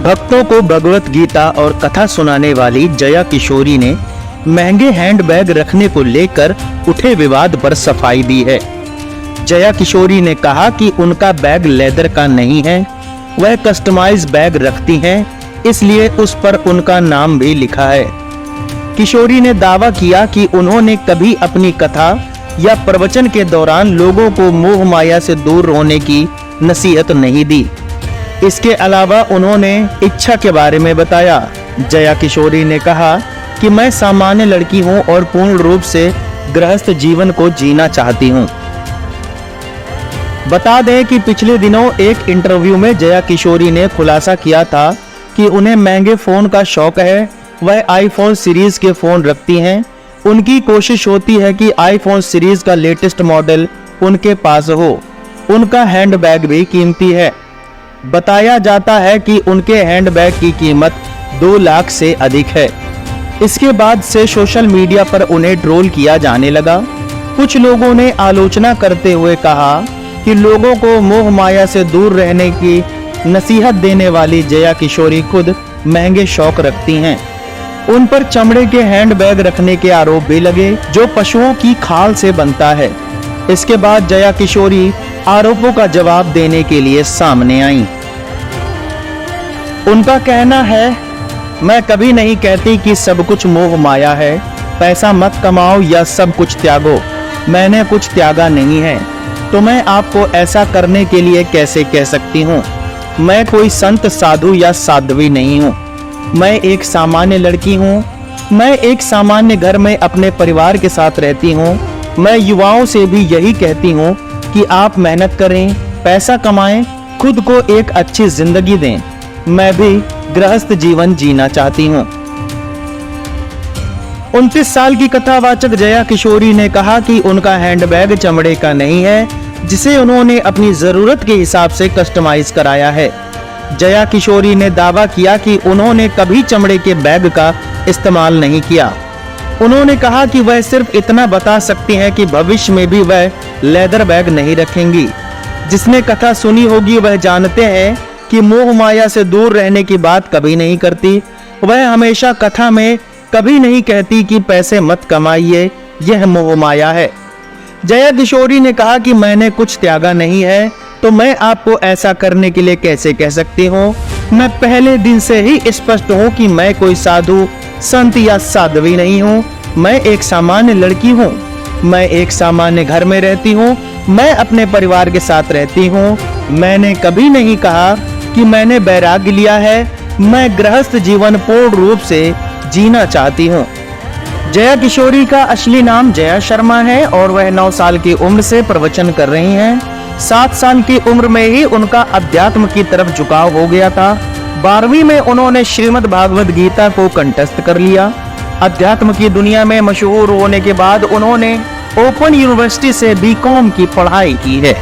भक्तों को भगवत गीता और कथा सुनाने वाली जया किशोरी ने महंगे हैंडबैग रखने को लेकर उठे विवाद पर सफाई दी है। जया किशोरी ने कहा कि उनका बैग लेदर का नहीं है, वह कस्टमाइज बैग रखती हैं, इसलिए उस पर उनका नाम भी लिखा है। किशोरी ने दावा किया कि उन्होंने कभी अपनी कथा या प्रवचन के दौरान लोगों को मोह माया से दूर होने की नसीहत नहीं दी। इसके अलावा उन्होंने इच्छा के बारे में बताया। जया किशोरी ने कहा कि मैं सामान्य लड़की हूं और पूर्ण रूप से गृहस्थ जीवन को जीना चाहती हूं। बता दें कि पिछले दिनों एक इंटरव्यू में जया किशोरी ने खुलासा किया था कि उन्हें महंगे फोन का शौक है। वह आईफोन सीरीज के फोन रखती हैं। उनकी कोशिश होती है कि आईफोन सीरीज का लेटेस्ट मॉडल उनके पास हो। उनका हैंडबैग भी कीमती है। बताया जाता है कि उनके हैंडबैग की कीमत 2 लाख से अधिक है। इसके बाद से सोशल मीडिया पर उन्हें ट्रोल किया जाने लगा। कुछ लोगों ने आलोचना करते हुए कहा कि लोगों को मोह माया से दूर रहने की नसीहत देने वाली जया किशोरी खुद महंगे शौक रखती हैं। उन पर चमड़े के हैंडबैग रखने के आरोप भी लगे जो पशुओं की खाल से बनता है। इसके बाद जया किशोरी आरोपों का जवाब देने के लिए सामने आईं। उनका कहना है, मैं कभी नहीं कहती कि सब कुछ मोह माया है, पैसा मत कमाओ या सब कुछ त्यागो। मैंने कुछ त्यागा नहीं है, तो मैं आपको ऐसा करने के लिए कैसे कह सकती हूँ। मैं कोई संत साधु या साध्वी नहीं हूँ। मैं एक सामान्य लड़की हूँ। मैं एक सामान्य घर में अपने परिवार के साथ रहती हूँ। मैं युवाओं से भी यही कहती हूँ कि आप मेहनत करें, पैसा कमाएं, खुद को एक अच्छी जिंदगी दें। मैं भी गृहस्थ जीवन जीना चाहती हूँ। 29 साल की कथावाचक जया किशोरी ने कहा कि उनका हैंडबैग चमड़े का नहीं है, जिसे उन्होंने अपनी जरूरत के हिसाब से कस्टमाइज कराया है। जया किशोरी ने दावा किया कि उन्होंने कभी चमड़े के बैग का इस्तेमाल नहीं किया। उन्होंने कहा कि वह सिर्फ इतना बता सकती हैं कि भविष्य में भी वह लेदर बैग नहीं रखेंगी। जिसने कथा सुनी होगी वह जानते हैं कि मोह माया से दूर रहने की बात कभी नहीं करती। वह हमेशा कथा में कभी नहीं कहती कि पैसे मत कमाइए, यह मोह माया है। जया किशोरी ने कहा कि मैंने कुछ त्यागा नहीं है, तो मैं आपको ऐसा करने के लिए कैसे कह सकती हूँ। मैं पहले दिन से ही स्पष्ट हूँ कि मैं कोई साधु, संत या साध्वी नहीं हूँ। मैं एक सामान्य लड़की हूँ। मैं एक सामान्य घर में रहती हूँ। मैं अपने परिवार के साथ रहती हूँ। मैंने कभी नहीं कहा कि मैंने वैराग्य लिया है। मैं गृहस्थ जीवन पूर्ण रूप से जीना चाहती हूँ। जया किशोरी का असली नाम जया शर्मा है और वह 9 साल की उम्र से प्रवचन कर रही हैं। 7 साल की उम्र में ही उनका अध्यात्म की तरफ झुकाव हो गया था। 12वीं में उन्होंने श्रीमद् भागवत गीता को कंठस्थ कर लिया। अध्यात्म की दुनिया में मशहूर होने के बाद उन्होंने ओपन यूनिवर्सिटी से बीकॉम की पढ़ाई की है।